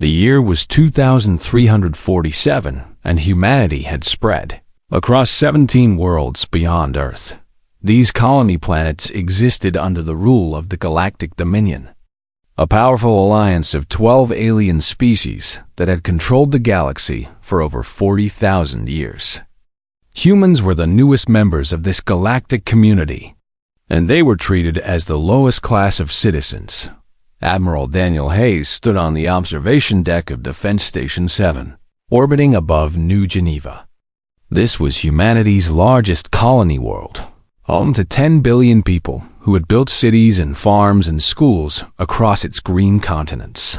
The year was 2347, and humanity had spread across 17 worlds beyond Earth. These colony planets existed under the rule of the Galactic Dominion, a powerful alliance of 12 alien species that had controlled the galaxy for over 40,000 years. Humans were the newest members of this galactic community, and they were treated as the lowest class of citizens. Admiral Daniel Hayes stood on the observation deck of Defense Station 7, orbiting above New Geneva. This was humanity's largest colony world, home to 10 billion people who had built cities and farms and schools across its green continents.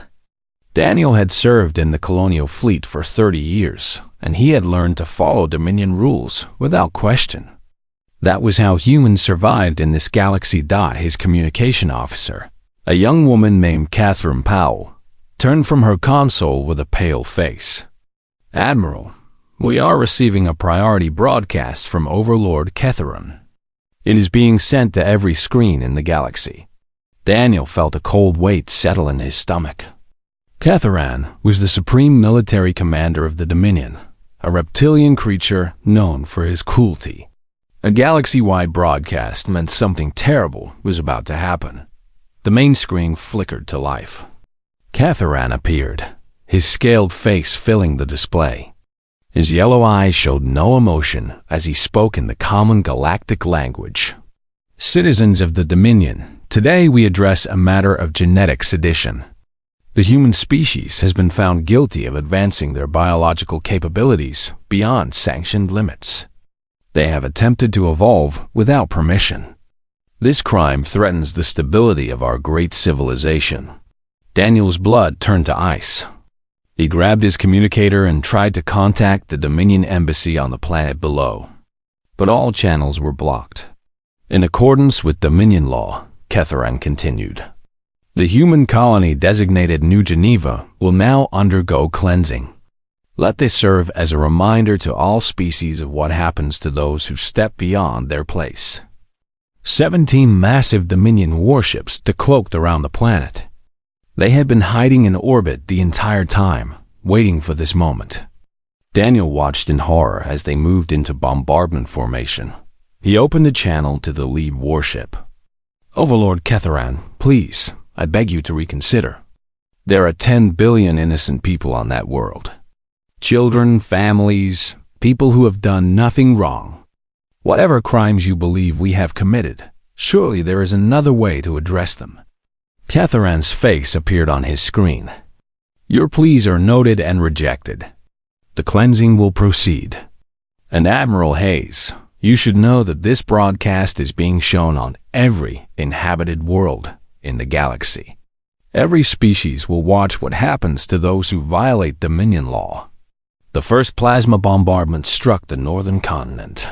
Daniel had served in the colonial fleet for 30 years, and he had learned to follow Dominion rules without question. That was how humans survived in this galaxy. His communication officer, a young woman named Catherine Powell, turned from her console with a pale face. "Admiral, we are receiving a priority broadcast from Overlord Catherine. It is being sent to every screen in the galaxy." Daniel felt a cold weight settle in his stomach. Catherine was the supreme military commander of the Dominion, a reptilian creature known for his cruelty. A galaxy-wide broadcast meant something terrible was about to happen. The main screen flickered to life. Catherine appeared, his scaled face filling the display. His yellow eyes showed no emotion as he spoke in the common galactic language. "Citizens of the Dominion, today we address a matter of genetic sedition. The human species has been found guilty of advancing their biological capabilities beyond sanctioned limits. They have attempted to evolve without permission. This crime threatens the stability of our great civilization." Daniel's blood turned to ice. He grabbed his communicator and tried to contact the Dominion embassy on the planet below, but all channels were blocked. In accordance with Dominion law, Catherine continued, "The human colony designated New Geneva will now undergo cleansing. Let this serve as a reminder to all species of what happens to those who step beyond their place." 17 massive Dominion warships decloaked around the planet. They had been hiding in orbit the entire time, waiting for this moment. Daniel watched in horror as they moved into bombardment formation. He opened a channel to the lead warship. "Overlord Catherine, please, I beg you to reconsider. There are 10 billion innocent people on that world. Children, families, people who have done nothing wrong. Whatever crimes you believe we have committed, surely there is another way to address them." Catherine's face appeared on his screen. "Your pleas are noted and rejected. The cleansing will proceed. And Admiral Hayes, you should know that this broadcast is being shown on every inhabited world in the galaxy. Every species will watch what happens to those who violate Dominion law." The first plasma bombardment struck the northern continent.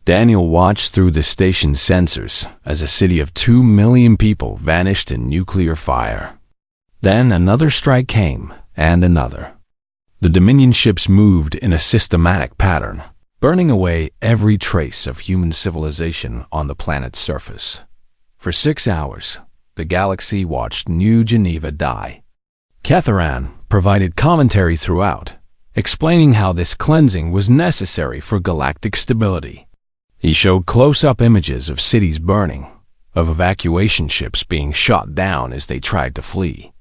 Daniel watched through the station's sensors as a city of 2 million people vanished in nuclear fire. Then another strike came, and another. The Dominion ships moved in a systematic pattern, burning away every trace of human civilization on the planet's surface. For 6 hours, the galaxy watched New Geneva die. Catherine provided commentary throughout, explaining how this cleansing was necessary for galactic stability. He showed close-up images of cities burning, of evacuation ships being shot down as they tried to flee,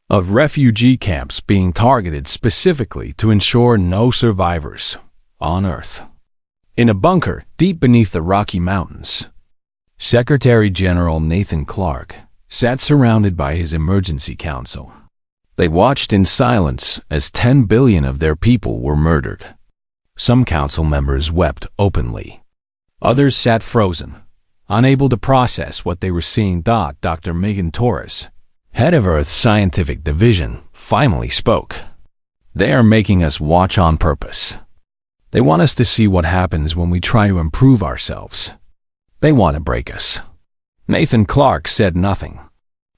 of refugee camps being targeted specifically to ensure no survivors on Earth. In a bunker deep beneath the Rocky Mountains, Secretary General Nathan Clark sat surrounded by his emergency council. They watched in silence as 10 billion of their people were murdered. Some council members wept openly. Others sat frozen, unable to process what they were seeing. Dr. Megan Torres, head of Earth's scientific division, finally spoke. "They are making us watch on purpose. They want us to see what happens when we try to improve ourselves. They want to break us." Nathan Clark said nothing.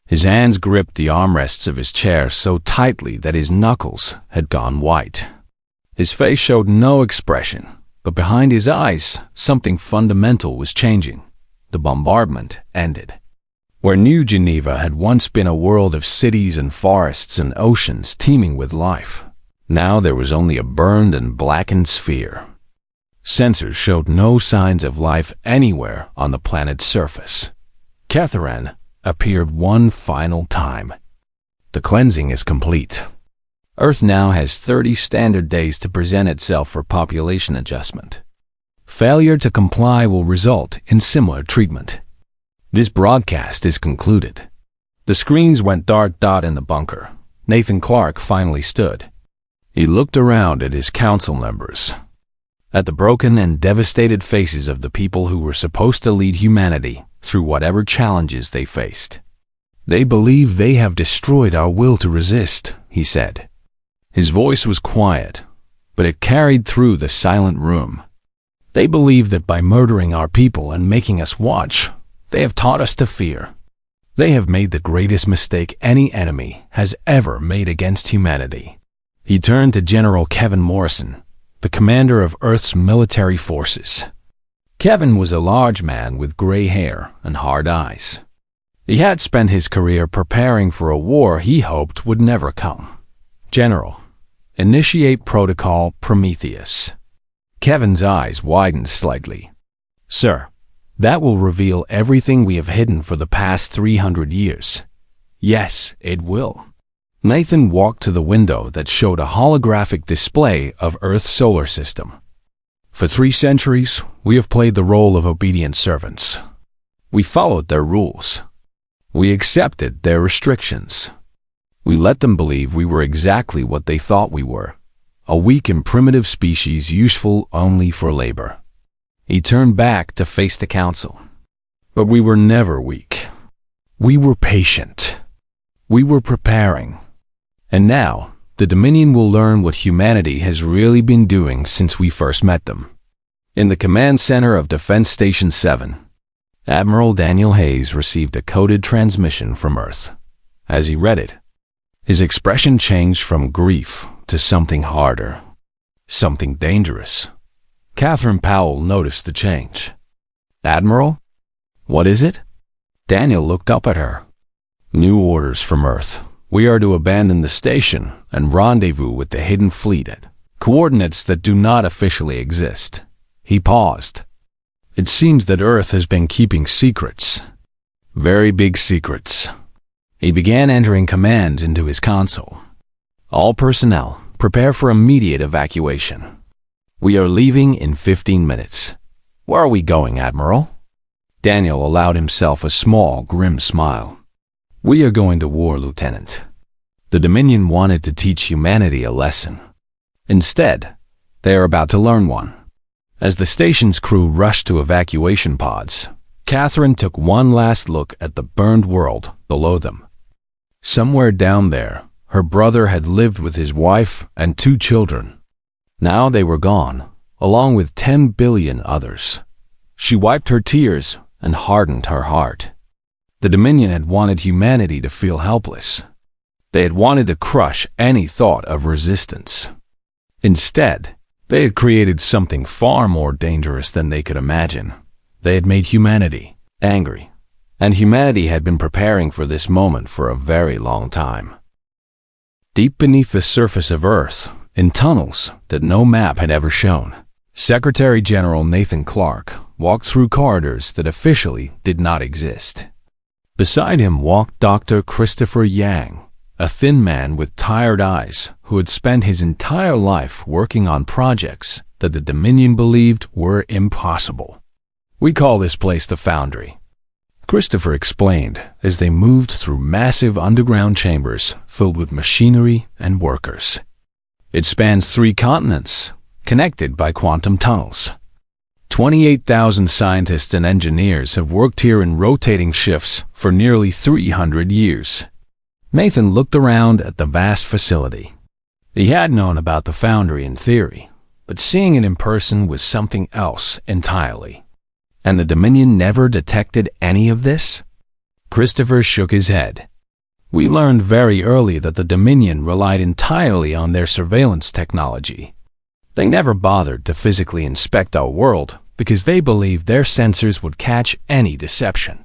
His hands gripped the armrests of his chair so tightly that his knuckles had gone white. His face showed no expression, but behind his eyes, something fundamental was changing. The bombardment ended. Where New Geneva had once been a world of cities and forests and oceans teeming with life, now there was only a burned and blackened sphere. Sensors showed no signs of life anywhere on the planet's surface. Catherine appeared one final time. The cleansing is complete. Earth now has 30 standard days to present itself for population adjustment. Failure to comply will result in similar treatment. This broadcast is concluded. The screens went dark dot in the bunker. Nathan Clark finally stood. He looked around at his council members, at the broken and devastated faces of the people who were supposed to lead humanity through whatever challenges they faced. They believe they have destroyed our will to resist, he said. His voice was quiet, but it carried through the silent room. They believe that by murdering our people and making us watch, they have taught us to fear. They have made the greatest mistake any enemy has ever made against humanity. He turned to General Kevin Morrison, the commander of Earth's military forces. Kevin was a large man with gray hair and hard eyes. He had spent his career preparing for a war he hoped would never come. General, initiate Protocol Prometheus. Kevin's eyes widened slightly. Sir, that will reveal everything we have hidden for the past 300 years. Yes, it will. Nathan walked to the window that showed a holographic display of Earth's solar system. For 3 centuries, we have played the role of obedient servants. We followed their rules. We accepted their restrictions. We let them believe we were exactly what they thought we were, a weak and primitive species useful only for labor. He turned back to face the council. But we were never weak. We were patient. We were preparing. And now, the Dominion will learn what humanity has really been doing since we first met them. In the command center of Defense Station 7, Admiral Daniel Hayes received a coded transmission from Earth. As he read it, his expression changed from grief to something harder, something dangerous. Catherine Powell noticed the change. Admiral? What is it? Daniel looked up at her. New orders from Earth. We are to abandon the station and rendezvous with the hidden fleet at coordinates that do not officially exist. He paused. It seems that Earth has been keeping secrets. Very big secrets. He began entering commands into his console. All personnel, prepare for immediate evacuation. We are leaving in 15 minutes. Where are we going, Admiral? Daniel allowed himself a small, grim smile. We are going to war, Lieutenant. The Dominion wanted to teach humanity a lesson. Instead, they are about to learn one. As the station's crew rushed to evacuation pods, Catherine took one last look at the burned world below them. Somewhere down there, her brother had lived with his wife and 2 children. Now they were gone, along with 10 billion others. She wiped her tears and hardened her heart. The Dominion had wanted humanity to feel helpless. They had wanted to crush any thought of resistance. Instead, they had created something far more dangerous than they could imagine. They had made humanity angry, and humanity had been preparing for this moment for a very long time. Deep beneath the surface of Earth, in tunnels that no map had ever shown, Secretary General Nathan Clark walked through corridors that officially did not exist. Beside him walked Dr. Christopher Yang, a thin man with tired eyes who had spent his entire life working on projects that the Dominion believed were impossible. We call this place the Foundry, Christopher explained as they moved through massive underground chambers filled with machinery and workers. It spans 3 continents, connected by quantum tunnels. 28,000 scientists and engineers have worked here in rotating shifts for nearly 300 years. Nathan looked around at the vast facility. He had known about the Foundry in theory, but seeing it in person was something else entirely. And the Dominion never detected any of this? Christopher shook his head. We learned very early that the Dominion relied entirely on their surveillance technology. They never bothered to physically inspect our world because they believed their sensors would catch any deception.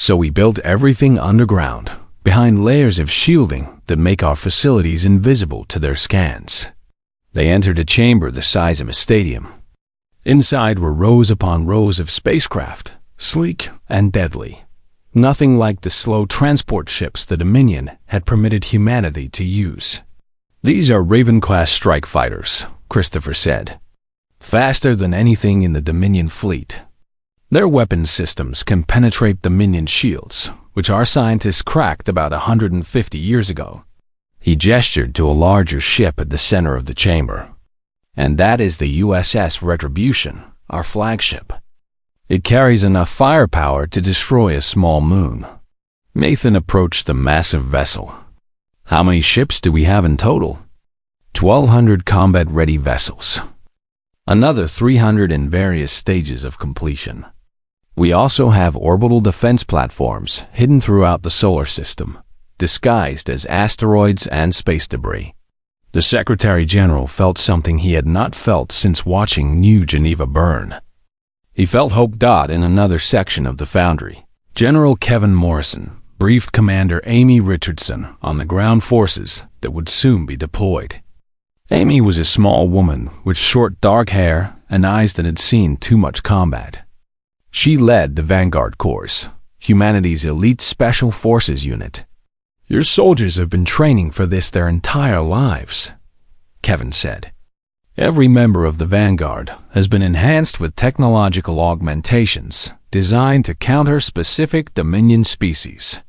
So we built everything underground, behind layers of shielding that make our facilities invisible to their scans. They entered a chamber the size of a stadium. Inside were rows upon rows of spacecraft, sleek and deadly. Nothing like the slow transport ships the Dominion had permitted humanity to use. "These are Raven-class strike fighters," Christopher said. "Faster than anything in the Dominion fleet. Their weapon systems can penetrate Dominion shields, which our scientists cracked about 150 years ago." He gestured to a larger ship at the center of the chamber. "And that is the USS Retribution, our flagship. It carries enough firepower to destroy a small moon." Nathan approached the massive vessel. "How many ships do we have in total?" 1,200 combat-ready vessels. Another 300 in various stages of completion. We also have orbital defense platforms hidden throughout the solar system, disguised as asteroids and space debris. The Secretary General felt something he had not felt since watching New Geneva burn. He felt hope. In another section of the Foundry, General Kevin Morrison briefed Commander Amy Richardson on the ground forces that would soon be deployed. Amy was a small woman with short dark hair and eyes that had seen too much combat. She led the Vanguard Corps, humanity's elite special forces unit. "Your soldiers have been training for this their entire lives," Kevin said. "Every member of the Vanguard has been enhanced with technological augmentations designed to counter specific Dominion species.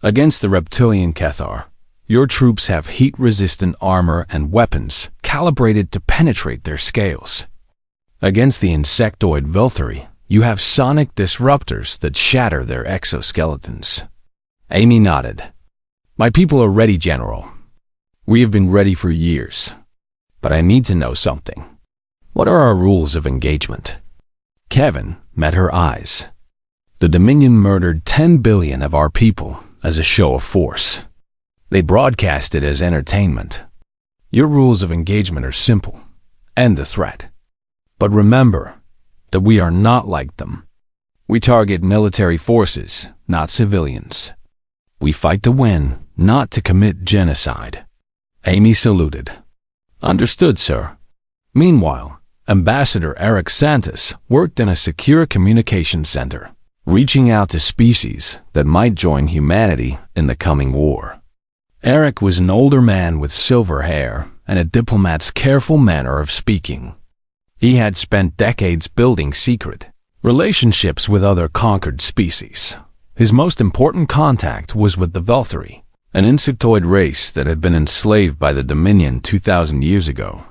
Against the reptilian Cathar, your troops have heat-resistant armor and weapons calibrated to penetrate their scales. Against the insectoid Velthari, you have sonic disruptors that shatter their exoskeletons." Amy nodded. "My people are ready, General. We have been ready for years. But I need to know something. What are our rules of engagement?" Kevin met her eyes. "The Dominion murdered 10 billion of our people as a show of force. They broadcast it as entertainment. Your rules of engagement are simple. End the threat. But remember that we are not like them. We target military forces, not civilians. We fight to win, not to commit genocide." Amy saluted. "Understood, sir." Meanwhile, Ambassador Eric Santos worked in a secure communication center, reaching out to species that might join humanity in the coming war. Eric was an older man with silver hair and a diplomat's careful manner of speaking. He had spent decades building secret relationships with other conquered species. His most important contact was with the Velthari, an insectoid race that had been enslaved by the Dominion 2,000 years ago.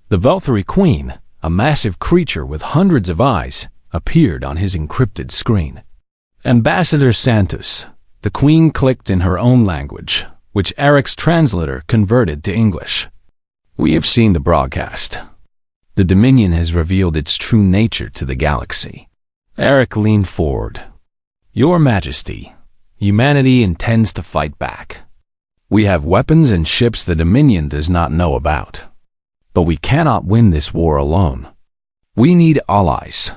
The Velthari Queen, a massive creature with hundreds of eyes, appeared on his encrypted screen. "Ambassador Santos," the Queen clicked in her own language, which Eric's translator converted to English. "We have seen the broadcast. The Dominion has revealed its true nature to the galaxy." Eric leaned forward. "Your Majesty, humanity intends to fight back. We have weapons and ships the Dominion does not know about. But we cannot win this war alone. We need allies."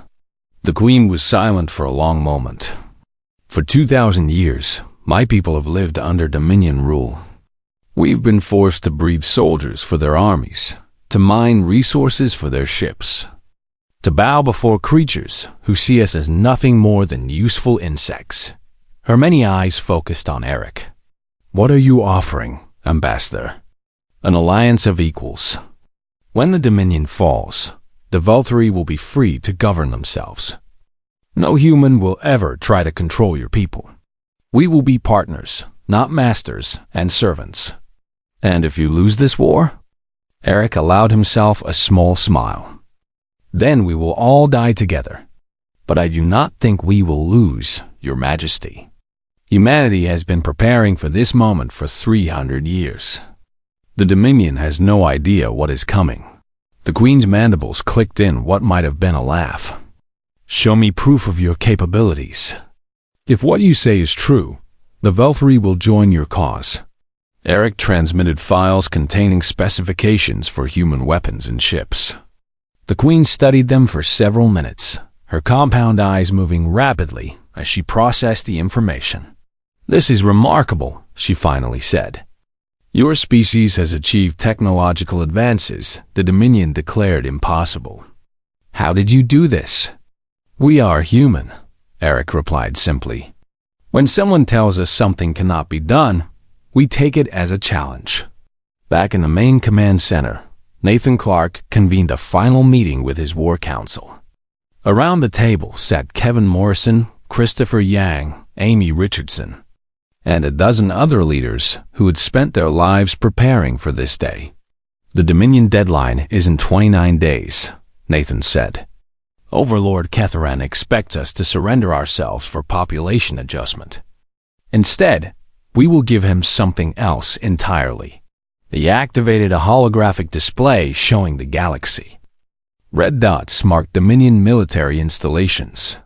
The Queen was silent for a long moment. "For 2,000 years, my people have lived under Dominion rule. We've been forced to breed soldiers for their armies, to mine resources for their ships, to bow before creatures who see us as nothing more than useful insects." Her many eyes focused on Eric. "What are you offering, Ambassador?" "An alliance of equals. When the Dominion falls, the Velthari will be free to govern themselves. No human will ever try to control your people. We will be partners, not masters and servants." "And if you lose this war?" Eric allowed himself a small smile. "Then we will all die together. But I do not think we will lose, Your Majesty. Humanity has been preparing for this moment for 300 years. The Dominion has no idea what is coming." The Queen's mandibles clicked in what might have been a laugh. "Show me proof of your capabilities. If what you say is true, the Velthari will join your cause." Eric transmitted files containing specifications for human weapons and ships. The Queen studied them for several minutes, her compound eyes moving rapidly as she processed the information. "This is remarkable," she finally said. "Your species has achieved technological advances the Dominion declared impossible. How did you do this?" "We are human," Eric replied simply. "When someone tells us something cannot be done, we take it as a challenge." Back in the main command center, Nathan Clark convened a final meeting with his war council. Around the table sat Kevin Morrison, Christopher Yang, Amy Richardson, and a dozen other leaders who had spent their lives preparing for this day. "The Dominion deadline is in 29 days, Nathan said. "Overlord Ketharan expects us to surrender ourselves for population adjustment. Instead, we will give him something else entirely." He activated a holographic display showing the galaxy. Red dots marked Dominion military installations.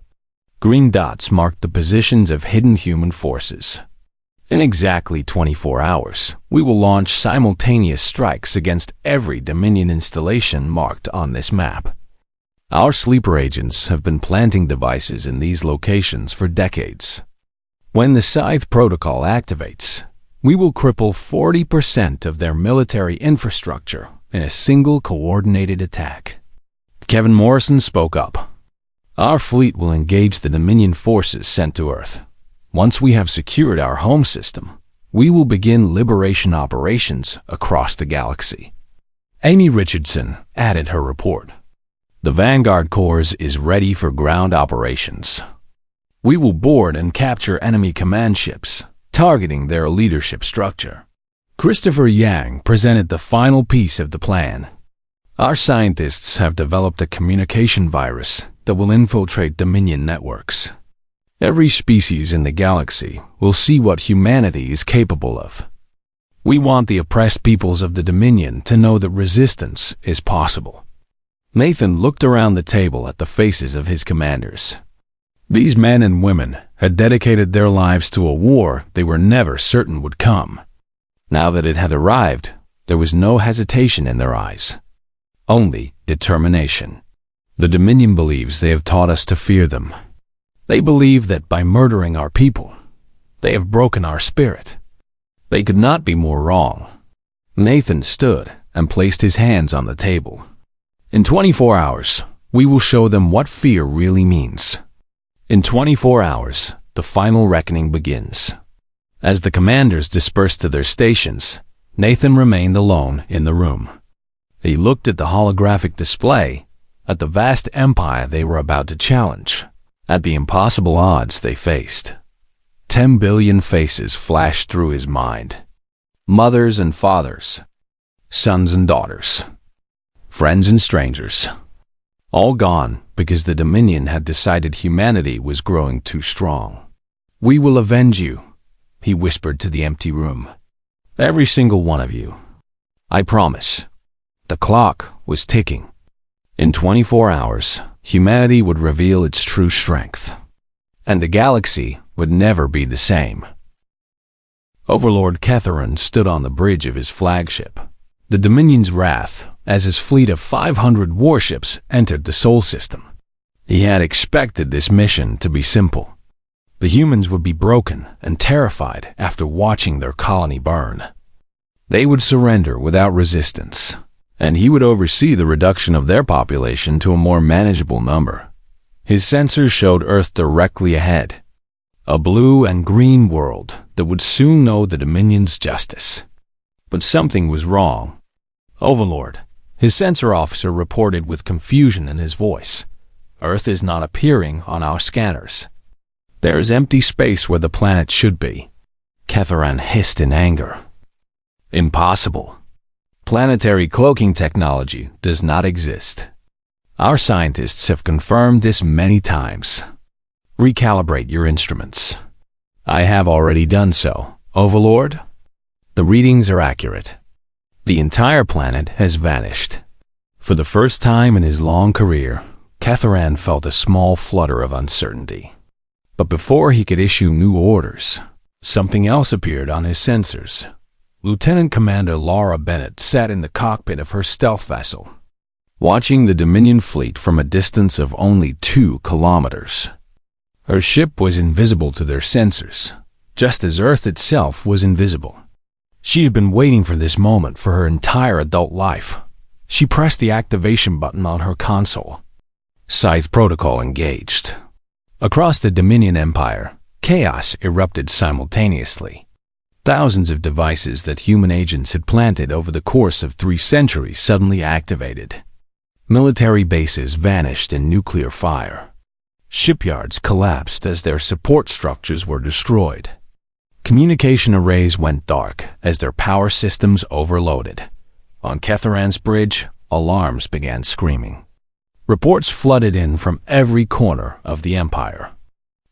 Green dots marked the positions of hidden human forces. In exactly 24 hours, we will launch simultaneous strikes against every Dominion installation marked on this map. Our sleeper agents have been planting devices in these locations for decades. When the Scythe protocol activates, we will cripple 40% of their military infrastructure in a single coordinated attack. Kevin Morrison spoke up. "Our fleet will engage the Dominion forces sent to Earth. Once we have secured our home system, we will begin liberation operations across the galaxy." Amy Richardson added her report. "The Vanguard Corps is ready for ground operations. We will board and capture enemy command ships, targeting their leadership structure." Christopher Yang presented the final piece of the plan. "Our scientists have developed a communication virus that will infiltrate Dominion networks. Every species in the galaxy will see what humanity is capable of. We want the oppressed peoples of the Dominion to know that resistance is possible." Nathan looked around the table at the faces of his commanders. These men and women had dedicated their lives to a war they were never certain would come. Now that it had arrived, there was no hesitation in their eyes, only determination. "The Dominion believes they have taught us to fear them. They believe that by murdering our people, they have broken our spirit. They could not be more wrong." Nathan stood and placed his hands on the table. "In 24 hours, we will show them what fear really means." In 24 hours, the final reckoning begins. As the commanders dispersed to their stations, Nathan remained alone in the room. He looked at the holographic display, at the vast empire they were about to challenge, at the impossible odds they faced. 10 billion faces flashed through his mind. Mothers and fathers, sons and daughters, friends and strangers. All gone because the Dominion had decided humanity was growing too strong. "We will avenge you," he whispered to the empty room. "Every single one of you. I promise." The clock was ticking. In 24 hours, humanity would reveal its true strength, and the galaxy would never be the same. Overlord Ketharan stood on the bridge of his flagship, the Dominion's Wrath, as his fleet of 500 warships entered the Sol system. He had expected this mission to be simple. The humans would be broken and terrified after watching their colony burn. They would surrender without resistance, and he would oversee the reduction of their population to a more manageable number. His sensors showed Earth directly ahead, a blue and green world that would soon know the Dominion's justice. But something was wrong. "Overlord," his sensor officer reported with confusion in his voice, "Earth is not appearing on our scanners. There is empty space where the planet should be." Ketharan hissed in anger. "Impossible. Planetary cloaking technology does not exist. Our scientists have confirmed this many times. Recalibrate your instruments." "I have already done so, Overlord. The readings are accurate. The entire planet has vanished." For the first time in his long career, Ketharan felt a small flutter of uncertainty. But before he could issue new orders, something else appeared on his sensors. Lieutenant Commander Laura Bennett sat in the cockpit of her stealth vessel, watching the Dominion fleet from a distance of only 2 kilometers. Her ship was invisible to their sensors, just as Earth itself was invisible. She had been waiting for this moment for her entire adult life. She pressed the activation button on her console. Scythe protocol engaged. Across the Dominion Empire, chaos erupted simultaneously. Thousands of devices that human agents had planted over the course of 3 centuries suddenly activated. Military bases vanished in nuclear fire. Shipyards collapsed as their support structures were destroyed. Communication arrays went dark as their power systems overloaded. On Ketharan's bridge, alarms began screaming. Reports flooded in from every corner of the Empire.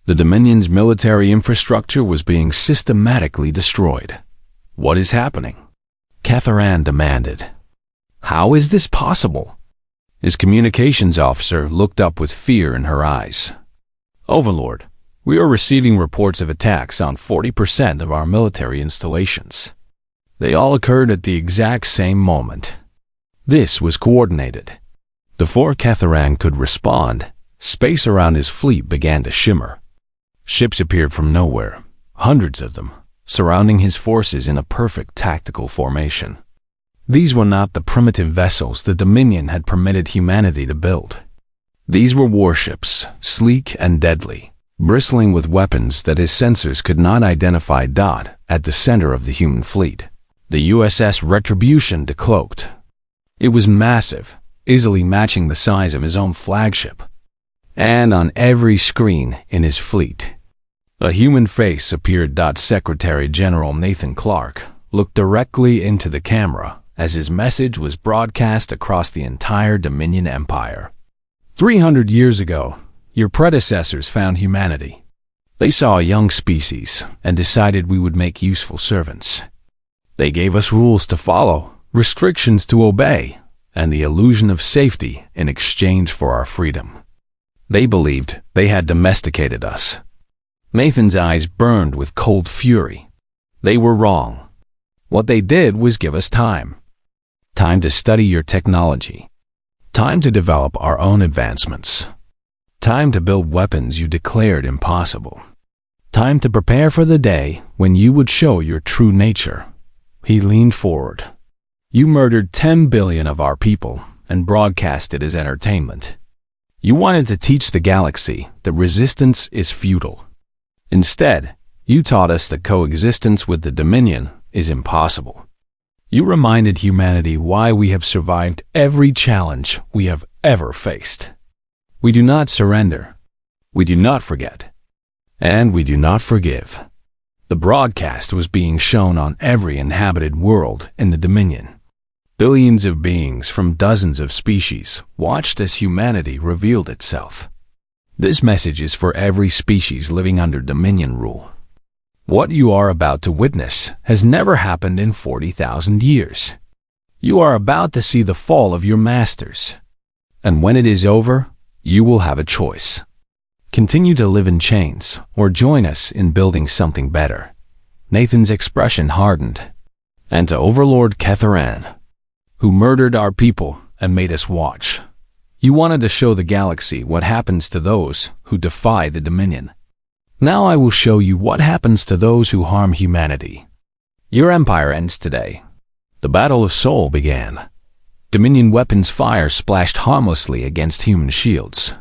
The Dominion's military infrastructure was being systematically destroyed. What is happening? Ketharan demanded. How is this possible? His communications officer looked up with fear in her eyes. Overlord, we are receiving reports of attacks on 40% of our military installations. They all occurred at the exact same moment. This was coordinated. Before Ketharan could respond, space around his fleet began to shimmer. Ships appeared from nowhere, hundreds of them, surrounding his forces in a perfect tactical formation. These were not the primitive vessels the Dominion had permitted humanity to build. These were warships, sleek and deadly, bristling with weapons that his sensors could not identify. At the center of the human fleet, the USS Retribution decloaked. It was massive, easily matching the size of his own flagship. And on every screen in his fleet, a human face appeared. Secretary General Nathan Clark looked directly into the camera as his message was broadcast across the entire Dominion Empire. 300 years ago, your predecessors found humanity. They saw a young species and decided we would make useful servants. They gave us rules to follow, restrictions to obey, and the illusion of safety in exchange for our freedom. They believed they had domesticated us. Nathan's eyes burned with cold fury. They were wrong. What they did was give us time. Time to study your technology. Time to develop our own advancements. Time to build weapons you declared impossible. Time to prepare for the day when you would show your true nature. He leaned forward. You murdered 10 billion of our people and broadcast it as entertainment. You wanted to teach the galaxy that resistance is futile. Instead, you taught us that coexistence with the Dominion is impossible. You reminded humanity why we have survived every challenge we have ever faced. We do not surrender. We do not forget. And we do not forgive. The broadcast was being shown on every inhabited world in the Dominion. Billions of beings from dozens of species watched as humanity revealed itself. This message is for every species living under Dominion rule. What you are about to witness has never happened in 40,000 years. You are about to see the fall of your masters. And when it is over, you will have a choice. Continue to live in chains or join us in building something better. Nathan's expression hardened. And to Overlord Ketharan, who murdered our people and made us watch. You wanted to show the galaxy what happens to those who defy the Dominion. Now I will show you what happens to those who harm humanity. Your empire ends today. The Battle of Sol began. Dominion weapons fire splashed harmlessly against human shields.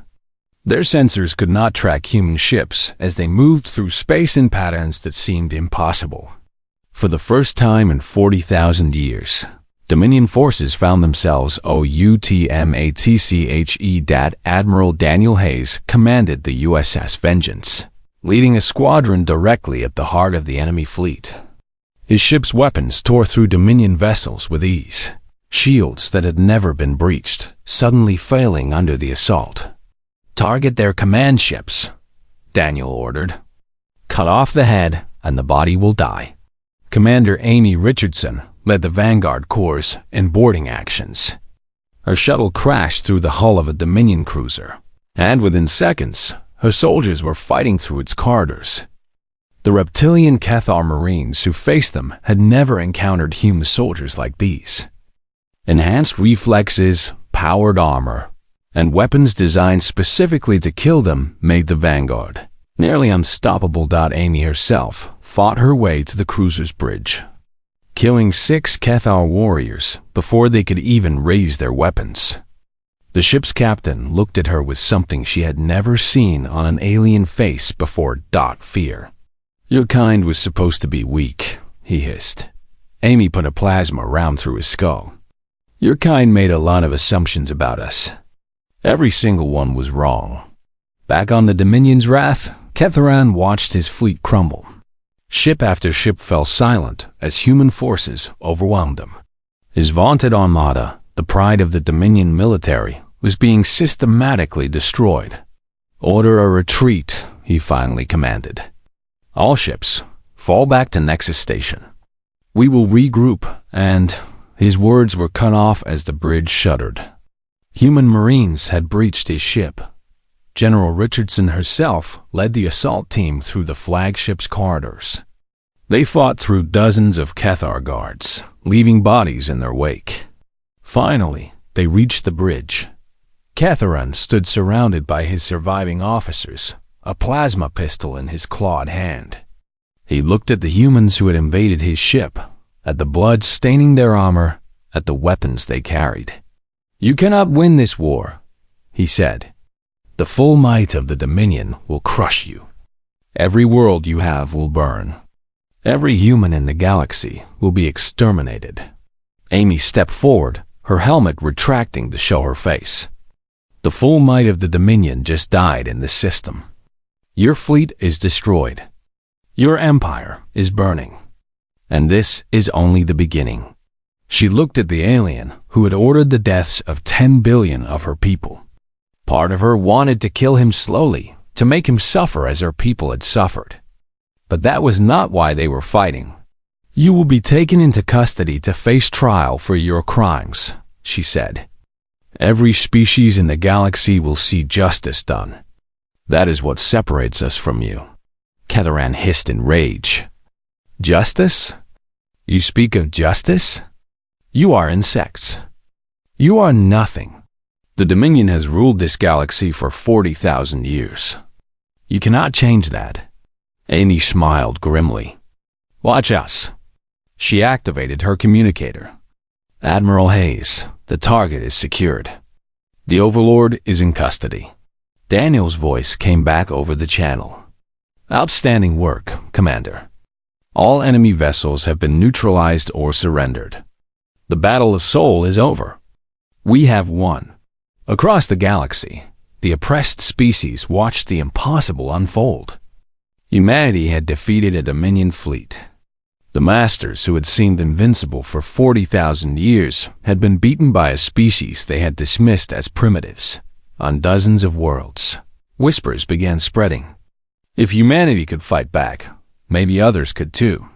Their sensors could not track human ships as they moved through space in patterns that seemed impossible. For the first time in 40,000 years, Dominion forces found themselves outmatche. Admiral Daniel Hayes commanded the USS Vengeance, leading a squadron directly at the heart of the enemy fleet. His ship's weapons tore through Dominion vessels with ease, shields that had never been breached, suddenly failing under the assault. Target their command ships, Daniel ordered. Cut off the head and the body will die. Commander Amy Richardson led the Vanguard Corps in boarding actions. Her shuttle crashed through the hull of a Dominion cruiser, and within seconds, her soldiers were fighting through its corridors. The reptilian Cathar Marines who faced them had never encountered human soldiers like these. Enhanced reflexes, powered armor, and weapons designed specifically to kill them made the Vanguard Nearly unstoppable. Amy herself fought her way to the cruiser's bridge, killing 6 Cathar warriors before they could even raise their weapons. The ship's captain looked at her with something she had never seen on an alien face before. Fear. Your kind was supposed to be weak, he hissed. Amy put a plasma round through his skull. Your kind made a lot of assumptions about us. Every single one was wrong. Back on the Dominion's wrath, Ketharan watched his fleet crumble. Ship after ship fell silent as human forces overwhelmed them. His vaunted armada, the pride of the Dominion military, was being systematically destroyed. Order a retreat, he finally commanded. All ships, fall back to Nexus Station. We will regroup, and his words were cut off as the bridge shuddered. Human Marines had breached his ship. General Richardson herself led the assault team through the flagship's corridors. They fought through dozens of Cathar guards, leaving bodies in their wake. Finally, they reached the bridge. Catharan stood surrounded by his surviving officers, a plasma pistol in his clawed hand. He looked at the humans who had invaded his ship, at the blood staining their armor, at the weapons they carried. You cannot win this war, he said. The full might of the Dominion will crush you. Every world you have will burn. Every human in the galaxy will be exterminated. Amy stepped forward, her helmet retracting to show her face. The full might of the Dominion just died in this system. Your fleet is destroyed. Your empire is burning. And this is only the beginning. She looked at the alien who had ordered the deaths of 10 billion of her people. Part of her wanted to kill him slowly, to make him suffer as her people had suffered. But that was not why they were fighting. You will be taken into custody to face trial for your crimes, she said. Every species in the galaxy will see justice done. That is what separates us from you. Catharan hissed in rage. Justice? You speak of justice? You are insects. You are nothing. The Dominion has ruled this galaxy for 40,000 years. You cannot change that. Amy smiled grimly. Watch us. She activated her communicator. Admiral Hayes, the target is secured. The Overlord is in custody. Daniel's voice came back over the channel. Outstanding work, Commander. All enemy vessels have been neutralized or surrendered. The Battle of Seoul is over. We have won. Across the galaxy, the oppressed species watched the impossible unfold. Humanity had defeated a Dominion fleet. The Masters, who had seemed invincible for 40,000 years, had been beaten by a species they had dismissed as primitives. On dozens of worlds, whispers began spreading. If humanity could fight back, maybe others could too.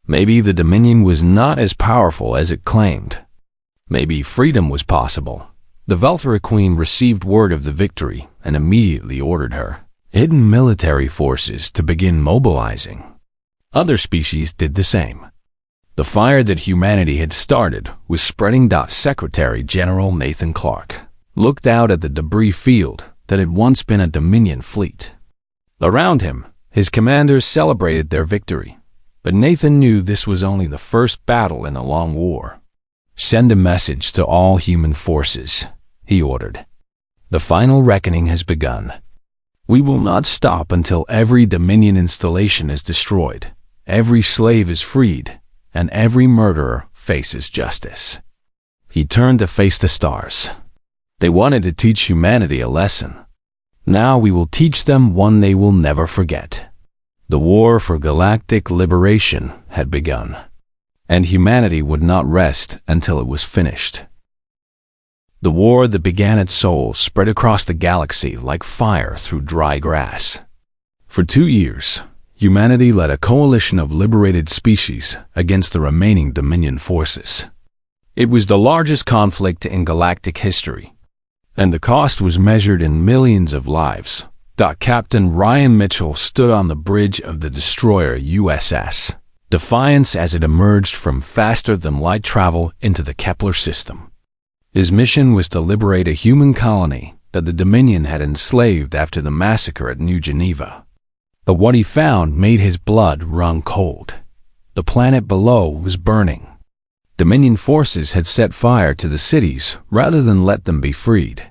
Maybe the Dominion was not as powerful as it claimed. Maybe freedom was possible. The Veltera Queen received word of the victory and immediately ordered her hidden military forces to begin mobilizing. Other species did the same. The fire that humanity had started was spreading. Secretary General Nathan Clark looked out at the debris field that had once been a Dominion fleet. Around him, his commanders celebrated their victory, but Nathan knew this was only the first battle in a long war. Send a message to all human forces, he ordered. The final reckoning has begun. We will not stop until every Dominion installation is destroyed, every slave is freed, and every murderer faces justice. He turned to face the stars. They wanted to teach humanity a lesson. Now we will teach them one they will never forget. The war for galactic liberation had begun, and humanity would not rest until it was finished. The war that began at Seoul spread across the galaxy like fire through dry grass. For 2 years, humanity led a coalition of liberated species against the remaining Dominion forces. It was the largest conflict in galactic history, and the cost was measured in millions of lives. Captain Ryan Mitchell stood on the bridge of the destroyer USS Defiance as it emerged from faster-than-light travel into the Kepler system. His mission was to liberate a human colony that the Dominion had enslaved after the massacre at New Geneva. But what he found made his blood run cold. The planet below was burning. Dominion forces had set fire to the cities rather than let them be freed.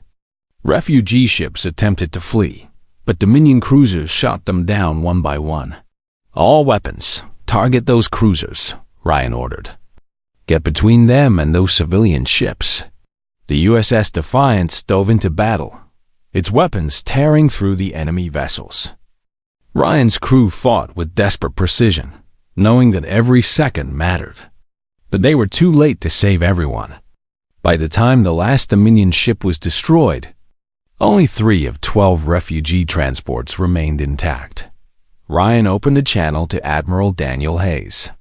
Refugee ships attempted to flee, but Dominion cruisers shot them down one by one. "All weapons, target those cruisers," Ryan ordered. "Get between them and those civilian ships." The USS Defiance dove into battle, its weapons tearing through the enemy vessels. Ryan's crew fought with desperate precision, knowing that every second mattered. But they were too late to save everyone. By the time the last Dominion ship was destroyed, only 3 of 12 refugee transports remained intact. Ryan opened a channel to Admiral Daniel Hayes,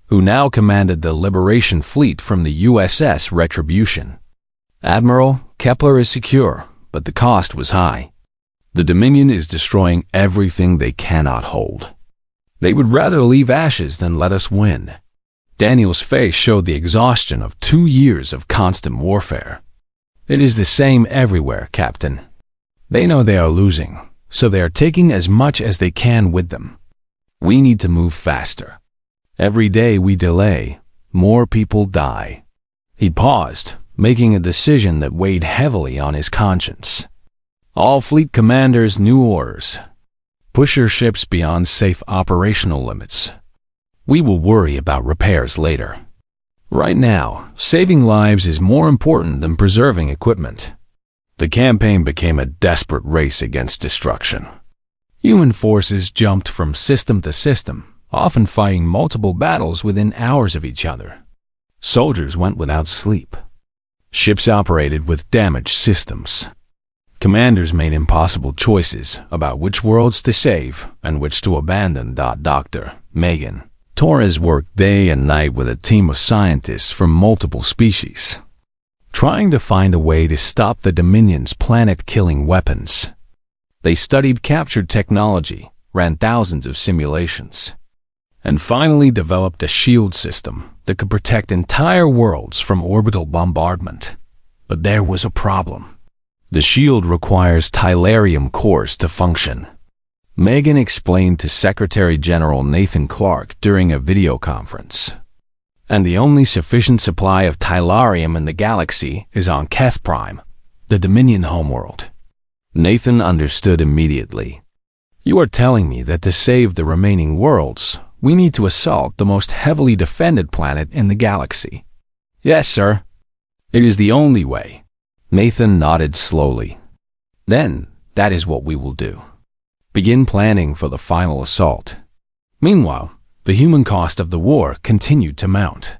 who now commanded the Liberation Fleet from the USS Retribution. "Admiral, Kepler is secure, but the cost was high. The Dominion is destroying everything they cannot hold. They would rather leave ashes than let us win." Daniel's face showed the exhaustion of 2 years of constant warfare. "It is the same everywhere, Captain. They know they are losing, so they are taking as much as they can with them. We need to move faster. Every day we delay, more people die." He paused, making a decision that weighed heavily on his conscience. All fleet commanders' new orders. Push your ships beyond safe operational limits. We will worry about repairs later. Right now, saving lives is more important than preserving equipment. The campaign became a desperate race against destruction. Human forces jumped from system to system, often fighting multiple battles within hours of each other. Soldiers went without sleep. Ships operated with damaged systems. Commanders made impossible choices about which worlds to save and which to abandon. Dr. Megan Torres worked day and night with a team of scientists from multiple species, trying to find a way to stop the Dominion's planet-killing weapons. They studied captured technology, ran thousands of simulations, and finally developed a shield system that could protect entire worlds from orbital bombardment. But there was a problem. The shield requires Tylarium cores to function. Megan explained to Secretary General Nathan Clark during a video conference. And the only sufficient supply of Tylarium in the galaxy is on Keth Prime, the Dominion homeworld. Nathan understood immediately. "You are telling me that to save the remaining worlds, we need to assault the most heavily defended planet in the galaxy?" "Yes, sir. It is the only way." Nathan nodded slowly. "Then, that is what we will do. Begin planning for the final assault." Meanwhile, the human cost of the war continued to mount.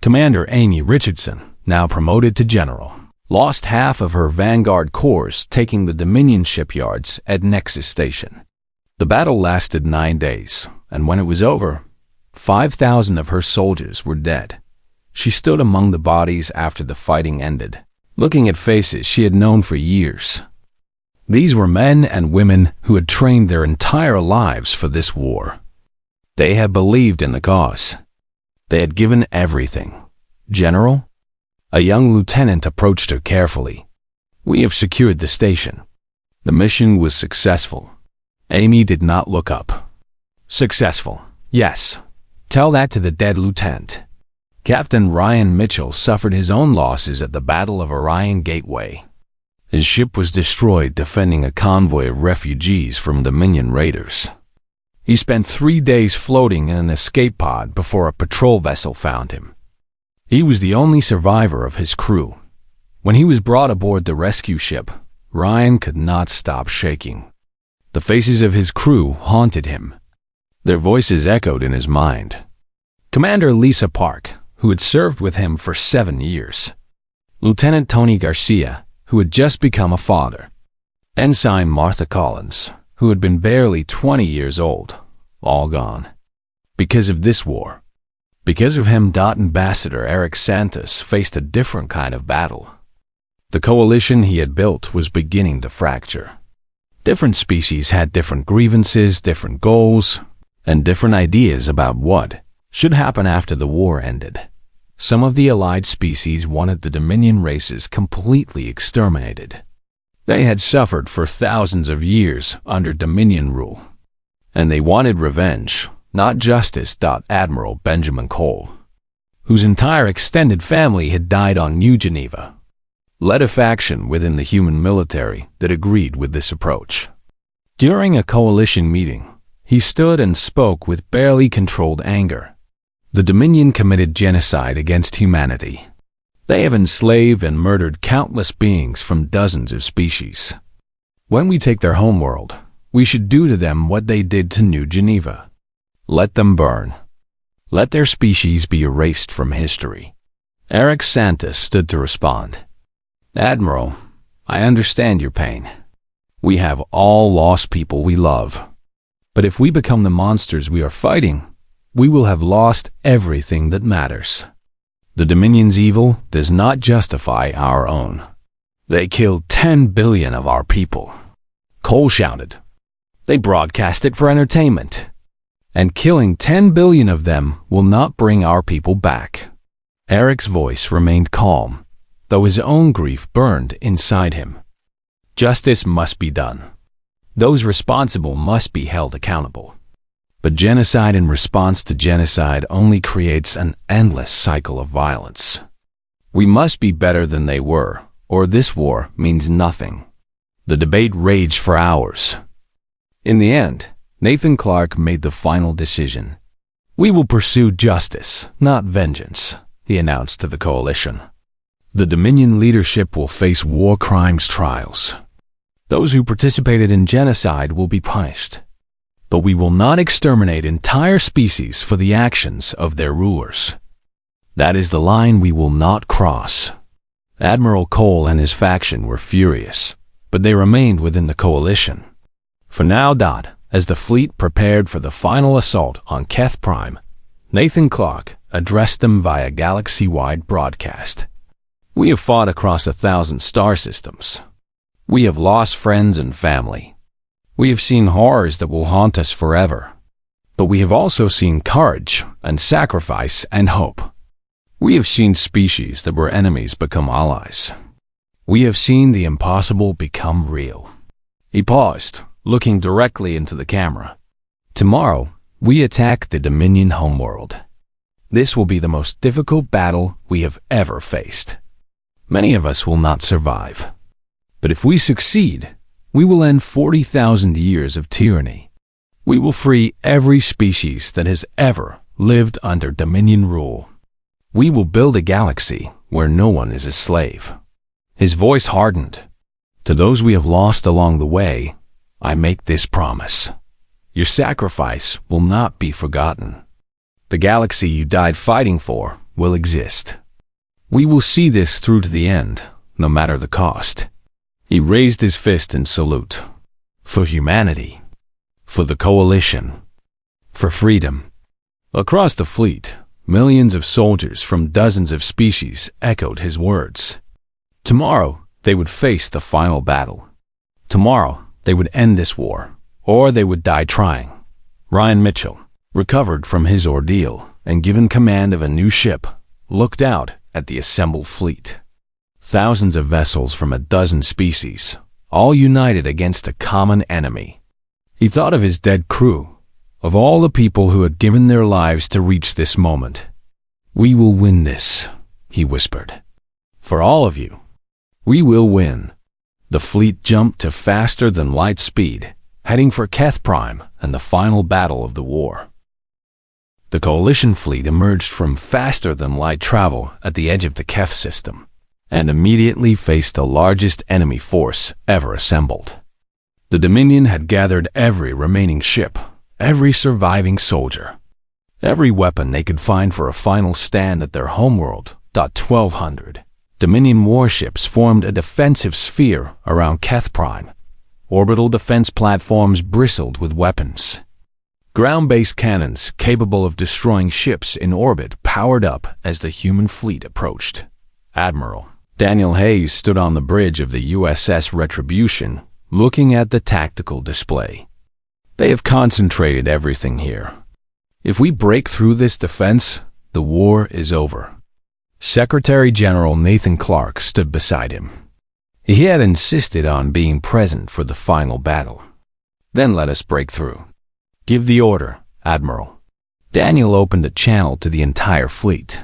Commander Amy Richardson, now promoted to general, lost half of her Vanguard corps taking the Dominion shipyards at Nexus Station. The battle lasted 9 days, and when it was over, 5,000 of her soldiers were dead. She stood among the bodies after the fighting ended, looking at faces she had known for years. These were men and women who had trained their entire lives for this war. They had believed in the cause. They had given everything. "General?" A young lieutenant approached her carefully. "We have secured the station. The mission was successful." Amy did not look up. "Successful, yes. Tell that to the dead lieutenant." Captain Ryan Mitchell suffered his own losses at the Battle of Orion Gateway. His ship was destroyed defending a convoy of refugees from Dominion raiders. He spent 3 days floating in an escape pod before a patrol vessel found him. He was the only survivor of his crew. When he was brought aboard the rescue ship, Ryan could not stop shaking. The faces of his crew haunted him. Their voices echoed in his mind. Commander Lisa Park, who had served with him for 7 years. Lieutenant Tony Garcia, who had just become a father. Ensign Martha Collins, who had been barely 20 years old, all gone. Because of this war. Because of him, Ambassador Eric Santos faced a different kind of battle. The coalition he had built was beginning to fracture. Different species had different grievances, different goals, and different ideas about what should happen after the war ended. Some of the allied species wanted the Dominion races completely exterminated. They had suffered for thousands of years under Dominion rule. And they wanted revenge, not justice. Admiral Benjamin Cole, whose entire extended family had died on New Geneva, led a faction within the human military that agreed with this approach. During a coalition meeting, he stood and spoke with barely controlled anger. The Dominion committed genocide against humanity. They have enslaved and murdered countless beings from dozens of species. When we take their homeworld, we should do to them what they did to New Geneva. Let them burn. Let their species be erased from history. Eric Santos stood to respond. Admiral, I understand your pain. We have all lost people we love. But if we become the monsters we are fighting, we will have lost everything that matters. The Dominion's evil does not justify our own. They killed 10 billion of our people. Cole shouted. They broadcast it for entertainment. And killing 10 billion of them will not bring our people back. Eric's voice remained calm, though his own grief burned inside him. Justice must be done. Those responsible must be held accountable. But genocide in response to genocide only creates an endless cycle of violence. We must be better than they were, or this war means nothing. The debate raged for hours. In the end, Nathan Clark made the final decision. We will pursue justice, not vengeance, he announced to the coalition. The Dominion leadership will face war crimes trials. Those who participated in genocide will be punished. But we will not exterminate entire species for the actions of their rulers. That is the line we will not cross. Admiral Cole and his faction were furious, but they remained within the coalition. For now, as the fleet prepared for the final assault on Keth Prime, Nathan Clark addressed them via galaxy-wide broadcast. We have fought across 1,000 star systems. We have lost friends and family. We have seen horrors that will haunt us forever. But we have also seen courage and sacrifice and hope. We have seen species that were enemies become allies. We have seen the impossible become real. He paused, looking directly into the camera. Tomorrow, we attack the Dominion homeworld. This will be the most difficult battle we have ever faced. Many of us will not survive. But if we succeed, we will end 40,000 years of tyranny. We will free every species that has ever lived under Dominion rule. We will build a galaxy where no one is a slave. His voice hardened. To those we have lost along the way, I make this promise. Your sacrifice will not be forgotten. The galaxy you died fighting for will exist. We will see this through to the end, no matter the cost. He raised his fist in salute. For humanity. For the coalition. For freedom. Across the fleet, millions of soldiers from dozens of species echoed his words. Tomorrow, they would face the final battle. Tomorrow, they would end this war, or they would die trying. Ryan Mitchell, recovered from his ordeal and given command of a new ship, looked out at the assembled fleet. Thousands of vessels from a dozen species, all united against a common enemy. He thought of his dead crew, of all the people who had given their lives to reach this moment. We will win this, he whispered. For all of you, we will win. The fleet jumped to faster than light speed, heading for Keth Prime and the final battle of the war. The coalition fleet emerged from faster than light travel at the edge of the Keth system, and immediately faced the largest enemy force ever assembled. The Dominion had gathered every remaining ship, every surviving soldier, every weapon they could find for a final stand at their homeworld. 1200 Dominion warships formed a defensive sphere around Keth Prime. Orbital defense platforms bristled with weapons. Ground-based cannons capable of destroying ships in orbit powered up as the human fleet approached. Admiral Daniel Hayes stood on the bridge of the USS Retribution, looking at the tactical display. They have concentrated everything here. If we break through this defense, the war is over. Secretary General Nathan Clark stood beside him. He had insisted on being present for the final battle. Then let us break through. Give the order, Admiral. Daniel opened a channel to the entire fleet.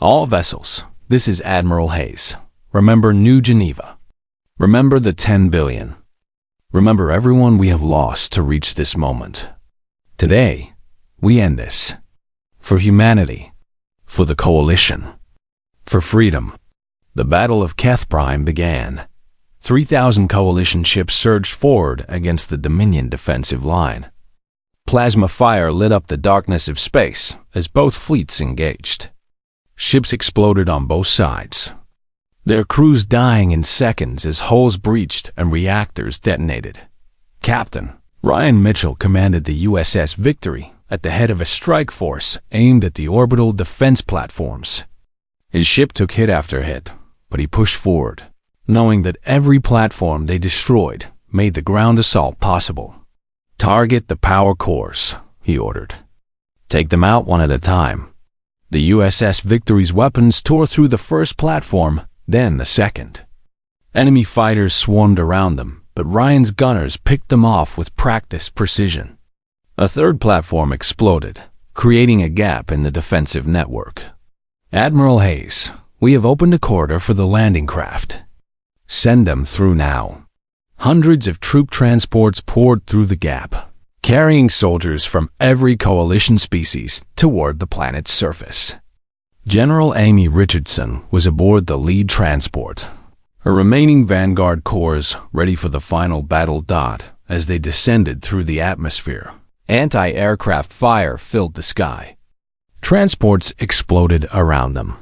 All vessels, this is Admiral Hayes. Remember New Geneva. Remember the 10 billion. Remember everyone we have lost to reach this moment. Today, we end this. For humanity. For the Coalition. For freedom. The Battle of Keth Prime began. 3,000 Coalition ships surged forward against the Dominion defensive line. Plasma fire lit up the darkness of space as both fleets engaged. Ships exploded on both sides. Their crews dying in seconds as hulls breached and reactors detonated. Captain Ryan Mitchell commanded the USS Victory at the head of a strike force aimed at the orbital defense platforms. His ship took hit after hit, but he pushed forward, knowing that every platform they destroyed made the ground assault possible. Target the power cores, he ordered. Take them out one at a time. The USS Victory's weapons tore through the first platform, then the second. Enemy fighters swarmed around them, but Ryan's gunners picked them off with practiced precision. A third platform exploded, creating a gap in the defensive network. Admiral Hayes, we have opened a corridor for the landing craft. Send them through now. Hundreds of troop transports poured through the gap, carrying soldiers from every Coalition species toward the planet's surface. General Amy Richardson was aboard the lead transport, her remaining Vanguard corps ready for the final battle. As they descended through the atmosphere, anti-aircraft fire filled the sky. Transports exploded around them.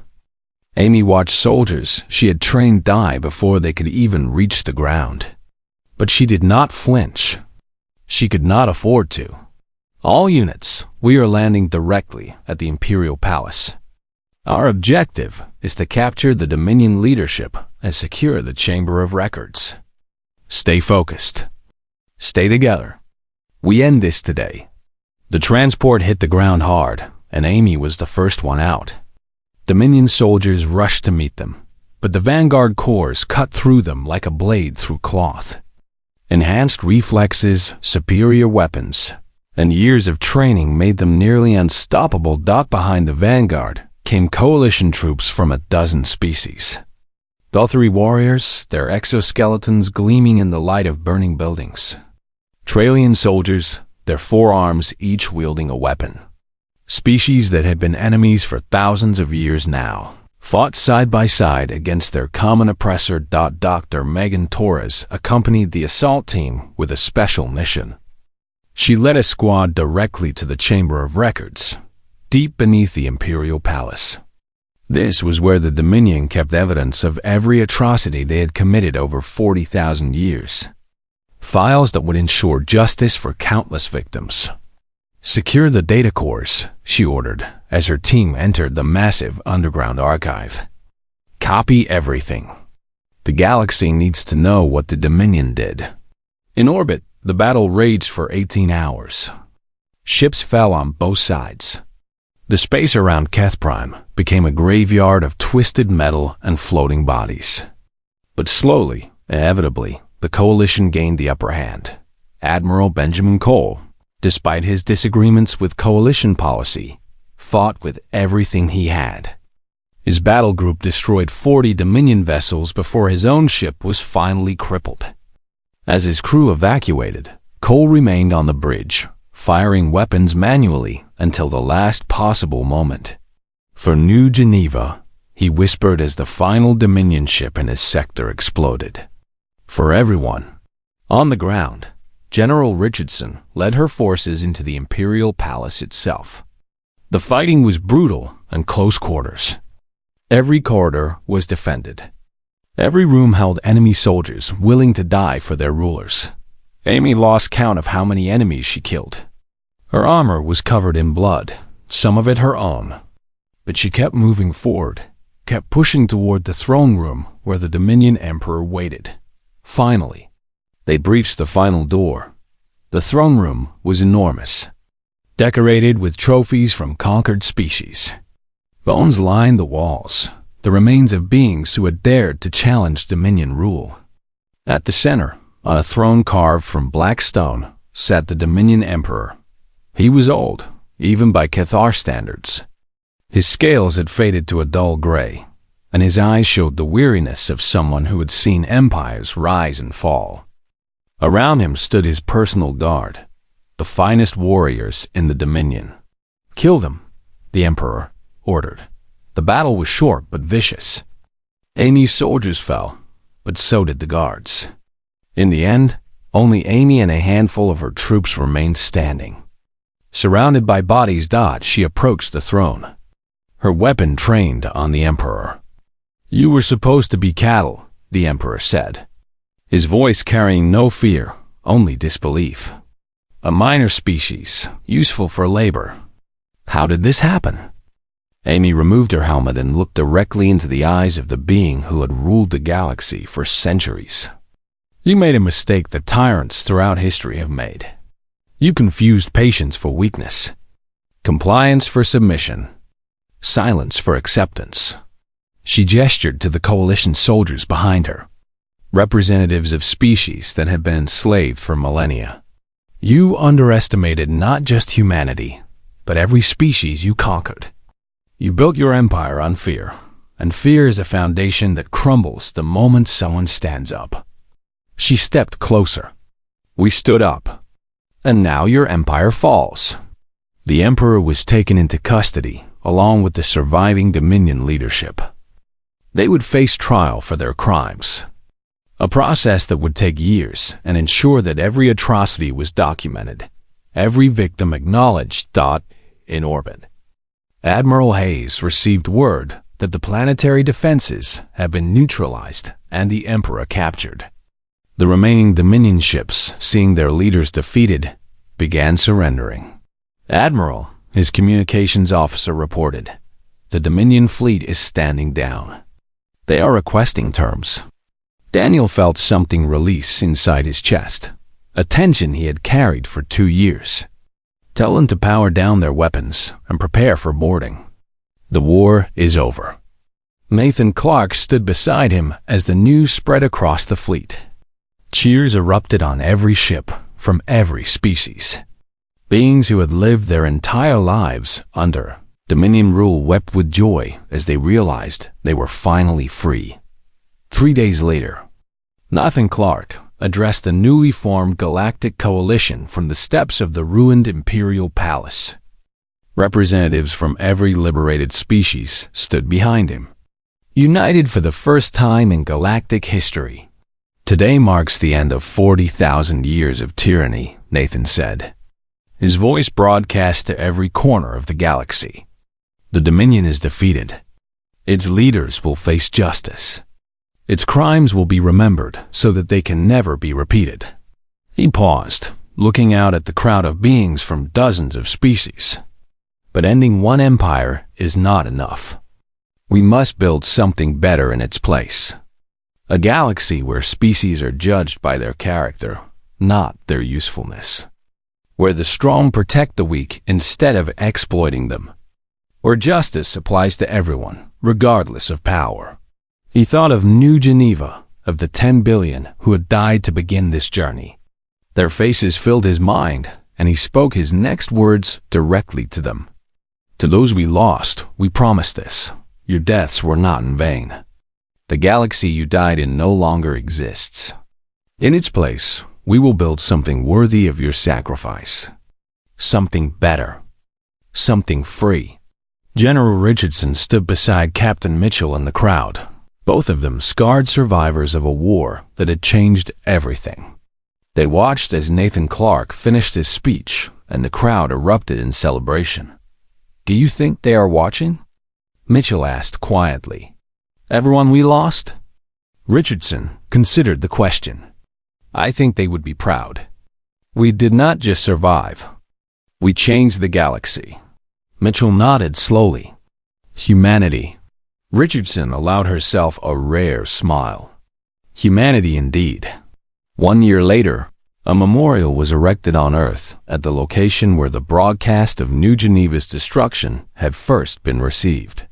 Amy watched soldiers she had trained die before they could even reach the ground. But she did not flinch. She could not afford to. All units, we are landing directly at the Imperial Palace. Our objective is to capture the Dominion leadership and secure the Chamber of Records. Stay focused. Stay together. We end this today. The transport hit the ground hard, and Amy was the first one out. Dominion soldiers rushed to meet them, but the Vanguard corps cut through them like a blade through cloth. Enhanced reflexes, superior weapons, and years of training made them nearly unstoppable. Behind the Vanguard came Coalition troops from a dozen species. Belthari warriors, their exoskeletons gleaming in the light of burning buildings. Tralian soldiers, their forearms each wielding a weapon. Species that had been enemies for thousands of years now fought side by side against their common oppressor. Dr. Megan Torres accompanied the assault team with a special mission. She led a squad directly to the Chamber of Records, deep beneath the Imperial Palace. This was where the Dominion kept evidence of every atrocity they had committed over 40,000 years. Files that would ensure justice for countless victims. Secure the data cores, she ordered, as her team entered the massive underground archive. Copy everything. The galaxy needs to know what the Dominion did. In orbit, the battle raged for 18 hours. Ships fell on both sides. The space around Keth Prime became a graveyard of twisted metal and floating bodies. But slowly, inevitably, the Coalition gained the upper hand. Admiral Benjamin Cole, despite his disagreements with Coalition policy, fought with everything he had. His battle group destroyed 40 Dominion vessels before his own ship was finally crippled. As his crew evacuated, Cole remained on the bridge, firing weapons manually until the last possible moment. For New Geneva, he whispered as the final Dominion ship in his sector exploded. For everyone, on the ground, General Richardson led her forces into the Imperial Palace itself. The fighting was brutal and close quarters. Every corridor was defended. Every room held enemy soldiers willing to die for their rulers. Amy lost count of how many enemies she killed. Her armor was covered in blood, some of it her own. But she kept moving forward, kept pushing toward the throne room where the Dominion Emperor waited. Finally, they breached the final door. The throne room was enormous, decorated with trophies from conquered species. Bones lined the walls, the remains of beings who had dared to challenge Dominion rule. At the center, on a throne carved from black stone, sat the Dominion Emperor, He was old, even by Cathar standards. His scales had faded to a dull gray, and his eyes showed the weariness of someone who had seen empires rise and fall. Around him stood his personal guard, the finest warriors in the Dominion. "Kill them," the Emperor ordered. The battle was short but vicious. Amy's soldiers fell, but so did the guards. In the end, only Amy and a handful of her troops remained standing. Surrounded by bodies, she approached the throne, her weapon trained on the Emperor. "You were supposed to be cattle," the Emperor said, his voice carrying no fear, only disbelief. "A minor species, useful for labor. How did this happen?" Amy removed her helmet and looked directly into the eyes of the being who had ruled the galaxy for centuries. "You made a mistake that tyrants throughout history have made. You confused patience for weakness, compliance for submission, silence for acceptance." She gestured to the coalition soldiers behind her, representatives of species that had been enslaved for millennia. "You underestimated not just humanity, but every species you conquered. You built your empire on fear, and fear is a foundation that crumbles the moment someone stands up." She stepped closer. "We stood up, and now your empire falls." The Emperor was taken into custody, along with the surviving Dominion leadership. They would face trial for their crimes, a process that would take years and ensure that every atrocity was documented, every victim acknowledged. In orbit, Admiral Hayes received word that the planetary defenses had been neutralized and the Emperor captured. The remaining Dominion ships, seeing their leaders defeated, began surrendering. "Admiral," his communications officer reported, "the Dominion fleet is standing down. They are requesting terms." Daniel felt something release inside his chest, a tension he had carried for 2 years. "Tell them to power down their weapons and prepare for boarding. The war is over." Nathan Clark stood beside him as the news spread across the fleet. Cheers erupted on every ship from every species. Beings who had lived their entire lives under Dominion rule wept with joy as they realized they were finally free. 3 days later, Nathan Clark addressed the newly formed Galactic Coalition from the steps of the ruined Imperial Palace. Representatives from every liberated species stood behind him, united for the first time in galactic history. "Today marks the end of 40,000 years of tyranny," Nathan said, his voice broadcast to every corner of the galaxy. "The Dominion is defeated. Its leaders will face justice. Its crimes will be remembered so that they can never be repeated." He paused, looking out at the crowd of beings from dozens of species. "But ending one empire is not enough. We must build something better in its place. A galaxy where species are judged by their character, not their usefulness. Where the strong protect the weak instead of exploiting them. Where justice applies to everyone, regardless of power." He thought of New Geneva, of the 10 billion who had died to begin this journey. Their faces filled his mind, and he spoke his next words directly to them. "To those we lost, we promise this. Your deaths were not in vain. The galaxy you died in no longer exists. In its place, we will build something worthy of your sacrifice. Something better. Something free." General Richardson stood beside Captain Mitchell in the crowd, both of them scarred survivors of a war that had changed everything. They watched as Nathan Clark finished his speech, and the crowd erupted in celebration. "Do you think they are watching?" Mitchell asked quietly. "Everyone we lost?" Richardson considered the question. "I think they would be proud. We did not just survive. We changed the galaxy." Mitchell nodded slowly. "Humanity." Richardson allowed herself a rare smile. "Humanity indeed." 1 year later, a memorial was erected on Earth at the location where the broadcast of New Geneva's destruction had first been received.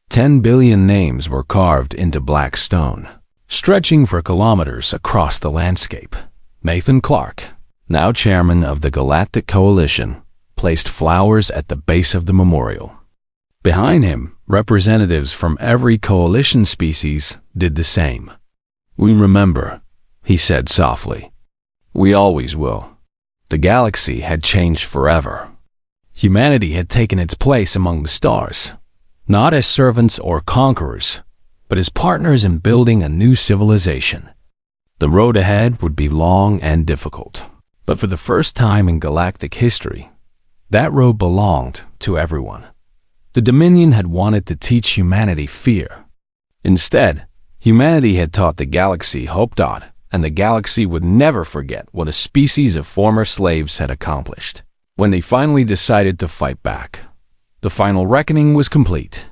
10 billion names were carved into black stone, stretching for kilometers across the landscape. Nathan Clark, now chairman of the Galactic Coalition, placed flowers at the base of the memorial. Behind him, representatives from every coalition species did the same. "We remember," he said softly. "We always will." The galaxy had changed forever. Humanity had taken its place among the stars, not as servants or conquerors, but as partners in building a new civilization. The road ahead would be long and difficult, but for the first time in galactic history, that road belonged to everyone. The Dominion had wanted to teach humanity fear. Instead, humanity had taught the galaxy hope. And the galaxy would never forget what a species of former slaves had accomplished. When they finally decided to fight back, the final reckoning was complete.